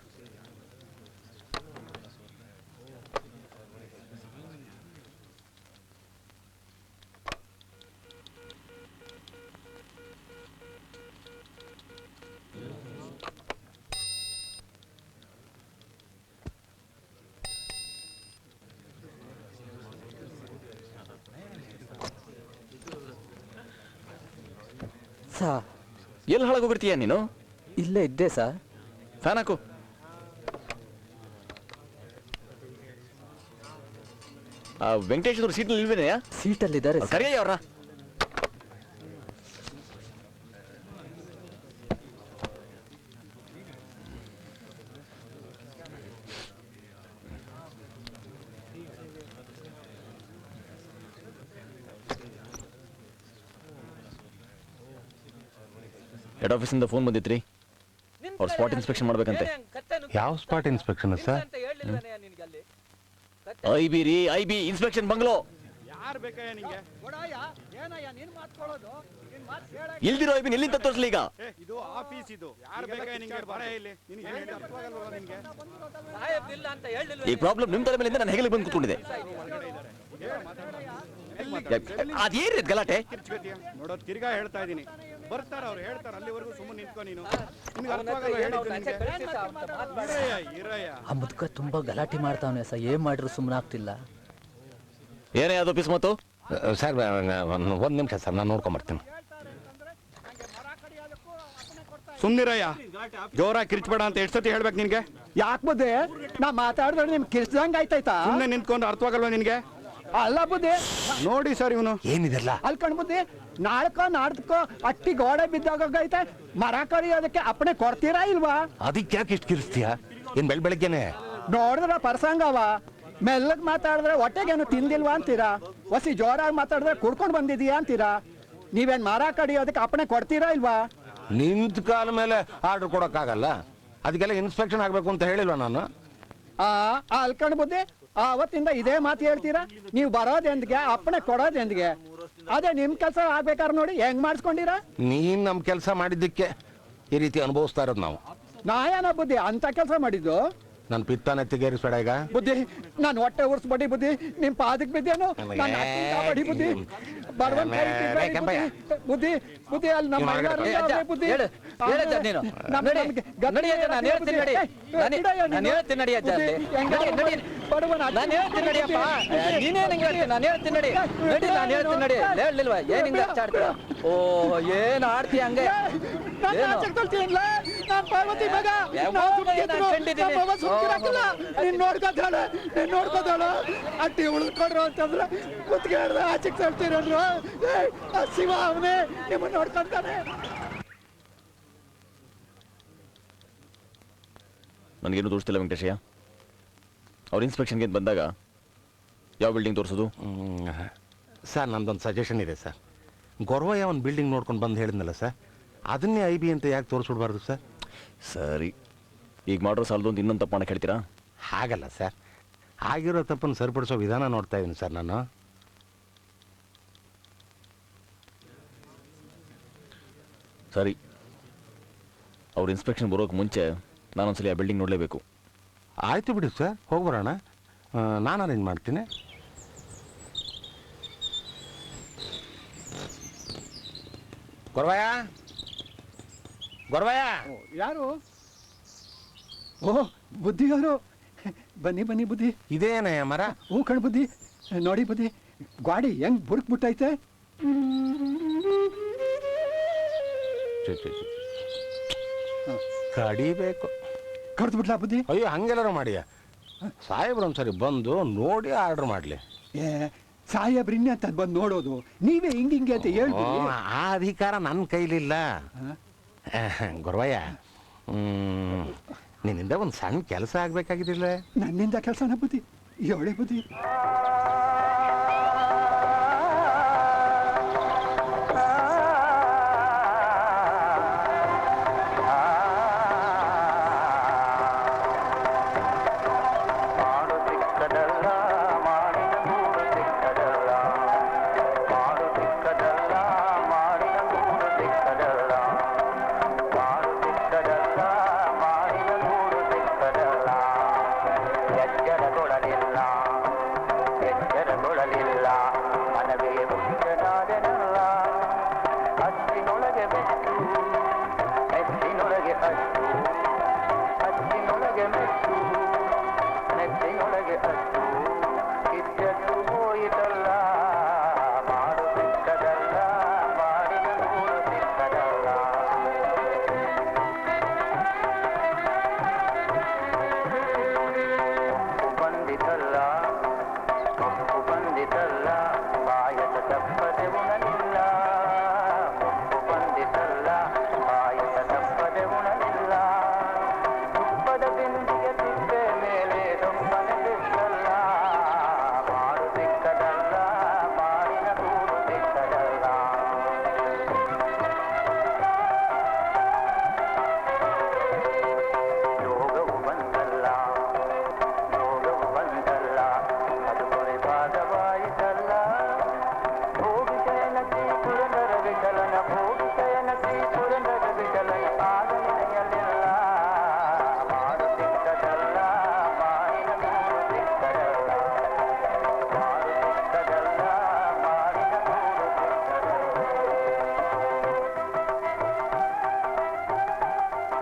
ಎಲ್ಲಿ ಹಾಳಾಗೋಗ್ಬಿಡ್ತೀಯ ನೀನು? ಇಲ್ಲೇ ಇದ್ದೆ ಸರ್. ಫ್ಯಾನ್ ಹಾಕು. ವೆಂಕಟೇಶ್ ಅವರು ಸೀಟಲ್ಲಿ ಇಲ್ವೇನೆಯಾ? ಸೀಟಲ್ಲಿದ್ದಾರೆ. ಕರೆಯ ಅವ್ರ. ಹೆಡ್ ಆಫೀಸಿಂದ ಫೋನ್ ಬಂದಿತ್ರಿ, ಅವ್ರು ಸ್ಪಾಟ್ ಇನ್ಸ್ಪೆಕ್ಷನ್ ಮಾಡ್ಬೇಕಂತೆ. ಯಾವ spot inspection sir? IB inspection bungalow. ಇಲ್ದಿರೋ ಐಬಿ ಎಲ್ಲಿಂದ ತೋರಿಸ್ಲಿ ಈಗ? ಈ ಪ್ರಾಬ್ಲಮ್ ನಿಮ್ ತಲೆ ಮೇಲಿಂದ ನಾನು ಹೆಗಲಿಗೆ ಬಂದು ಕೂತ್ಕೊಂಡಿದೆ. ಅದೇನು ಗಲಾಟೆ? ನೋಡೋ, ತಿರ್ಗಾ ಹೇಳ್ತಾ ಇದೀನಿ, ಬರ್ತಾರ ಅವ್ರು ಹೇಳ್ತಾರ, ಅಲ್ಲಿವರೆಗೂ ಸುಮ್ಮನೆ ನಿಂತ್ಕೊ ನೀನು. ನಿನ್ಗೆ ಅರ್ಥವಾಗಲ್ಲ ಹೇಳಿದ್ದು ನಿನ್ಗೆ. ಆ ಮುದ್ಕ ತುಂಬಾ ಗಲಾಟೆ ಮಾಡ್ತಾವನೆ ಸರ್. ಏನ್ ಮಾಡಿದ್ರು ಸುಮ್ಮನೆ ಆಗ್ತಿಲ್ಲ. ಏನೇ ಅದು ಆಫೀಸ್ ಮಾತು? ಸರ್ ಒಂದು ನಿಮಿಷ ಸರ್, ನಾನು ನೋಡ್ಕೊಂಬರ್ತೀನಿ. ಸುಮ್ನಿರಯ್ಯ, ಜೋರಾಗಿ ಕಿರ್ಚ್ಬೇಡ ಅಂತ ಎಷ್ಟು ಸತಿ ಹೇಳ್ಬೇಕು ನಿನ್ಗೆ? ಯಾಕೆ ಬುದ್ಧಿ ನಾ ಮಾತಾಡಿದ್ರೆ ನಿಮ್ ಕಿರ್ಸ್ದಂಗ್ ಆಯ್ತಾಯ್ತಾ? ಸುಮ್ಮನೆ ನಿಂತ್ಕೊಂಡು ಅರ್ಥವಾಗಲ್ವಾ ನಿನ್ಗೆ? ಅಲ್ಲ ಬುದ್ಧಿ, ನೋಡಿ ಸರ್ ಇವನು ಏನಿದೆಲ್ಲ ಅಲ್ಕಣ್ ಬುದ್ಧಿ, ನಾಳ್ಕೋ ನಾಡ್ಕೋ ಅಟ್ಟಿ ಗೋಡೆ ಬಿದ್ದೋಗೈತೆ, ಮರ ಕಡಿಯೋದಕ್ಕೆ ಅಪ್ಪಣೆ ಕೊಡ್ತೀರಾ ಇಲ್ವಾ? ಅದಕ್ಕೆ ಯಾಕೆ ಇಷ್ಟು ಕಿರಿಸ್ತೀಯ? ಏನ್ ಬೆಳಗ್ಗೆನೆ ನೋಡಿದ್ರ ಪರ್ಸಂಗವ, ಮೆಲ್ಲಗ್ ಮಾತಾಡಿದ್ರೆ ಹೊಟ್ಟೆಗೇನು ತಿಂದಿಲ್ವಾ ಅಂತೀರಾ? ಹೊಸಿ ಜೋರಾಗಿ ಮಾತಾಡಿದ್ರೆ ಕುಡ್ಕೊಂಡು ಬಂದಿದೀಯಾ ಅಂತೀರಾ? ನೀವೇನ್ ಮರ ಕಡಿಯೋದಕ್ಕೆ ಅಪ್ಪಣೆ ಕೊಡ್ತೀರಾ ಇಲ್ವಾ? ನಿಂತ ಕಾಲ ಮೇಲೆ ಆರ್ಡರ್ ಕೊಡಕ್ಕಾಗಲ್ಲ, ಅದಕ್ಕೆಲ್ಲ ಇನ್ಸ್ಪೆಕ್ಷನ್ ಆಗ್ಬೇಕು ಅಂತ ಹೇಳಿಲ್ವಾ ನಾನು? ಅಲ್ಕಣ್ ಬುದ್ಧಿ, ಅವತ್ತಿಂದ ಇದೇ ಮಾತು ಹೇಳ್ತೀರಾ? ನೀವು ಬರೋದೆಂದಿಗೆ ಅಪ್ಪಣೆ ಕೊಡೋದೆಂದಿಗೆ? ಅದೇ ನಿಮ್ ಕೆಲಸ ಆಗ್ಬೇಕಾದ್ರೆ ನೋಡಿ ಹೆಂಗ್ ಮಾಡಿಸ್ಕೊಂಡಿರಾ? ನೀನ್ ನಮ್ ಕೆಲಸ ಮಾಡಿದ್ದಕ್ಕೆ ಈ ರೀತಿ ಅನುಭವಿಸ್ತಾ ಇರೋದು ನಾವು. ನಾಯನ ಬುದ್ಧಿ ಅಂತ ಕೆಲಸ ಮಾಡಿದ್ದು? ನನ್ ಪಿತ್ತನೆ ತೆಗೇರಿಸ್ಬೇಡ ಈಗ. ಬುದ್ಧಿ, ನಾನು ಹೊಟ್ಟೆ ಉರ್ಸ್ಬೇಡಿ ಬುದ್ಧಿ, ನಿಮ್ ಪಾದಕ್ ಬಿದ್ದೇನು? ನನ್ನ ಅಕ್ಕನ್ ಕಾಪಾಡಿ ಬುದ್ಧಿ, ಬಡವನ್ ಕೈ ಬಿಡ್ಬೇಡಿ ಬುದ್ಧಿ. ಬುದ್ಧಿ ಬುದ್ಧಿ, ಅಲ್ಲಿ ನಮ್ಮ ಮೈಲಾರ ಇದ್ದಾವೆ ಬುದ್ಧಿ. ಬಡವನ ಏನ್ ಆಡ್ತಿ ಹಂಗೆ? ನಾನ್ ಪಾರ್ವತಿ ಮಗ, ನೀನ್ ನೋಡ್ಕೊತಾಳೆ, ನೀನ್ ನೋಡ್ಕೊತಾಳ. ಅಟ್ಟಿ ಉಳಿದ್ಕೊಡ್ರು ಅಂತಂದ್ರೆ ಕುತ್ಗೆ ಹಿಡ್ದು ಆಚೆಗೆ ತಳ್ತೀರಲ್ರು. ಶಿವ ಅವನೇ ನಿಮ್ಮನ್ನ ನೋಡ್ಕೊಂತಾನೆ. ನನಗೇನು ತೋರಿಸ್ತಿಲ್ಲ ವೆಂಕಟೇಶಯ್ಯ. ಅವ್ರ ಇನ್ಸ್ಪೆಕ್ಷನ್ಗೆ ಬಂದಾಗ ಯಾವ ಬಿಲ್ಡಿಂಗ್ ತೋರಿಸೋದು? ಸರ್, ನಂದೊಂದು ಸಜೆಷನ್ ಇದೆ ಸರ್. ಗೊರವಯ್ಯ ಒಂದು ಬಿಲ್ಡಿಂಗ್ ನೋಡ್ಕೊಂಡು ಬಂದು ಹೇಳಿದ್ನಲ್ಲ ಸರ್, ಅದನ್ನೇ IB ಅಂತ ಯಾಕೆ ತೋರಿಸ್ಬಿಡ್ಬಾರ್ದು ಸರ್? ಸರಿ, ಈಗ ಮಾಡ್ರೋ ಸಾಲದು ಅಂತ ಇನ್ನೊಂದು ತಪ್ಪು ಕೇಳ್ತೀರಾ? ಹಾಗಲ್ಲ ಸರ್, ಆಗಿರೋ ತಪ್ಪನ್ನು ಸರಿಪಡಿಸೋ ವಿಧಾನ ನೋಡ್ತಾ ಇದ್ದೀನಿ ಸರ್ ನಾನು. ಸರಿ, ಅವ್ರ ಇನ್ಸ್ಪೆಕ್ಷನ್ ಬರೋಕೆ ಮುಂಚೆ ನಾನೊಂದ್ಸಲಿ ಆ ಬಿಲ್ಡಿಂಗ್ ನೋಡಲೇಬೇಕು. ಆಯಿತು ಬಿಡಿ ಸರ್, ಹೋಗ್ಬರೋಣ. ನಾನು ಅರೇಂಜ್ ಮಾಡ್ತೀನಿ. ಗೊರವಯ್ಯ, ಗೊರವಯ್ಯ. ಯಾರು? ಓ, ಬುದ್ಧಿಯವರು. ಬನ್ನಿ ಬನ್ನಿ ಬುದ್ಧಿ. ಇದೇನಯ್ಯ ಮರ? ಹ್ಞೂ ಕಣ್ ಬುದ್ಧಿ, ನೋಡಿ ಬುದ್ಧಿ, ಗಾಡಿ ಹೆಂಗ್ ಬುರುಕ್ಬಿಟ್ಟೈತೆ. ಕಡಿಬೇಕು. ಕಡ್ದು ಬಿಡ್ಲಾ ಬುದ್ಧಿ? ಅಯ್ಯೋ, ಹಂಗೆಲ್ಲಾರು ಮಾಡಿಯ ಸಾಹೇಬ್ರು ಒಂದ್ಸರಿ ಬಂದು ನೋಡಿ ಆರ್ಡರ್ ಮಾಡಲಿ. ಸಾಹೇಬ್ರಿನ್ನೆ ಅಂತ ಬಂದು ನೋಡೋದು, ನೀವೇ ಹಿಂಗೆ ಅಂತ ಹೇಳ್ತೀವಿ. ಆ ಅಧಿಕಾರ ನನ್ನ ಕೈಲಿಲ್ಲ ಗೊರವಯ್ಯ. ನಿನ್ನಿಂದ ಒಂದು ಸಣ್ಣ ಕೆಲಸ ಆಗ್ಬೇಕಾಗಿದ್ದಿಲ್ಲ? ನನ್ನಿಂದ ಕೆಲಸನ ಬುದ್ಧಿ? ಹೇಳಿ ಬುದ್ಧಿ. ಮೆಚ್ಚಿನೊಳಗೆ ಮೆಚ್ಚು ಮೆಚ್ಚಿನೊಳಗೆ ಅಚ್ಚು